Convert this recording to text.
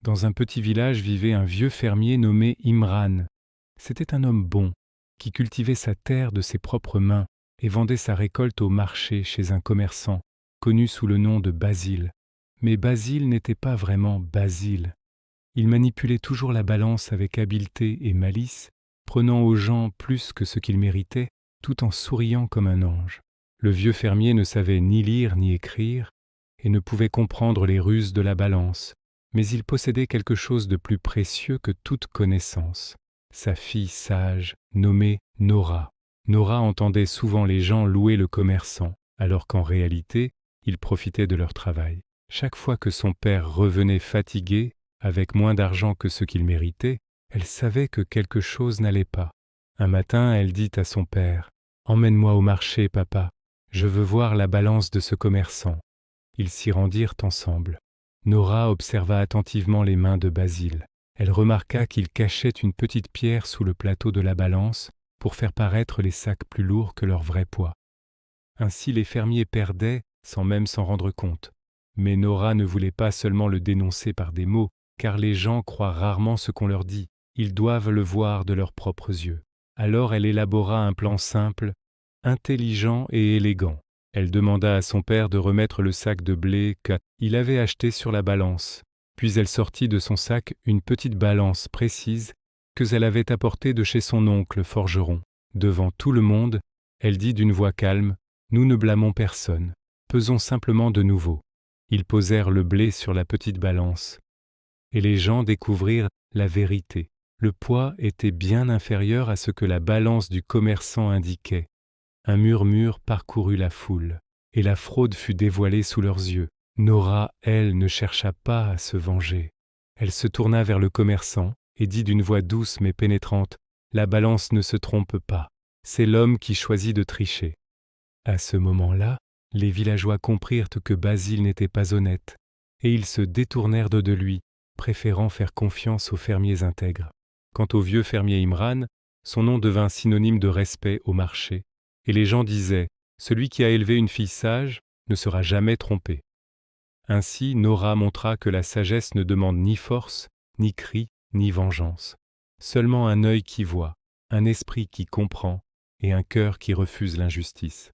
Dans un petit village vivait un vieux fermier nommé Imran. C'était un homme bon, qui cultivait sa terre de ses propres mains et vendait sa récolte au marché chez un commerçant, connu sous le nom de Basile. Mais Basile n'était pas vraiment Basile. Il manipulait toujours la balance avec habileté et malice, prenant aux gens plus que ce qu'ils méritaient, tout en souriant comme un ange. Le vieux fermier ne savait ni lire ni écrire, et ne pouvait comprendre les ruses de la balance, mais il possédait quelque chose de plus précieux que toute connaissance, sa fille sage, nommée Nora. Nora entendait souvent les gens louer le commerçant, alors qu'en réalité, il profitait de leur travail. Chaque fois que son père revenait fatigué, avec moins d'argent que ce qu'il méritait, elle savait que quelque chose n'allait pas. Un matin, elle dit à son père : « Emmène-moi au marché, papa, je veux voir la balance de ce commerçant. » Ils s'y rendirent ensemble. Nora observa attentivement les mains de Basile. Elle remarqua qu'il cachait une petite pierre sous le plateau de la balance pour faire paraître les sacs plus lourds que leur vrai poids. Ainsi les fermiers perdaient sans même s'en rendre compte. Mais Nora ne voulait pas seulement le dénoncer par des mots, car les gens croient rarement ce qu'on leur dit. Ils doivent le voir de leurs propres yeux. Alors elle élabora un plan simple, intelligent et élégant. Elle demanda à son père de remettre le sac de blé qu'il avait acheté sur la balance. Puis elle sortit de son sac une petite balance précise qu'elle avait apportée de chez son oncle forgeron. Devant tout le monde, elle dit d'une voix calme : « Nous ne blâmons personne, pesons simplement de nouveau. » Ils posèrent le blé sur la petite balance, et les gens découvrirent la vérité. Le poids était bien inférieur à ce que la balance du commerçant indiquait. Un murmure parcourut la foule, et la fraude fut dévoilée sous leurs yeux. Nora, elle, ne chercha pas à se venger. Elle se tourna vers le commerçant et dit d'une voix douce mais pénétrante : « La balance ne se trompe pas, c'est l'homme qui choisit de tricher. » À ce moment-là, les villageois comprirent que Basile n'était pas honnête, et ils se détournèrent de lui, préférant faire confiance aux fermiers intègres. Quant au vieux fermier Imran, son nom devint synonyme de respect au marché, et les gens disaient : « Celui qui a élevé une fille sage ne sera jamais trompé. » Ainsi, Nora montra que la sagesse ne demande ni force, ni cri, ni vengeance. Seulement un œil qui voit, un esprit qui comprend et un cœur qui refuse l'injustice.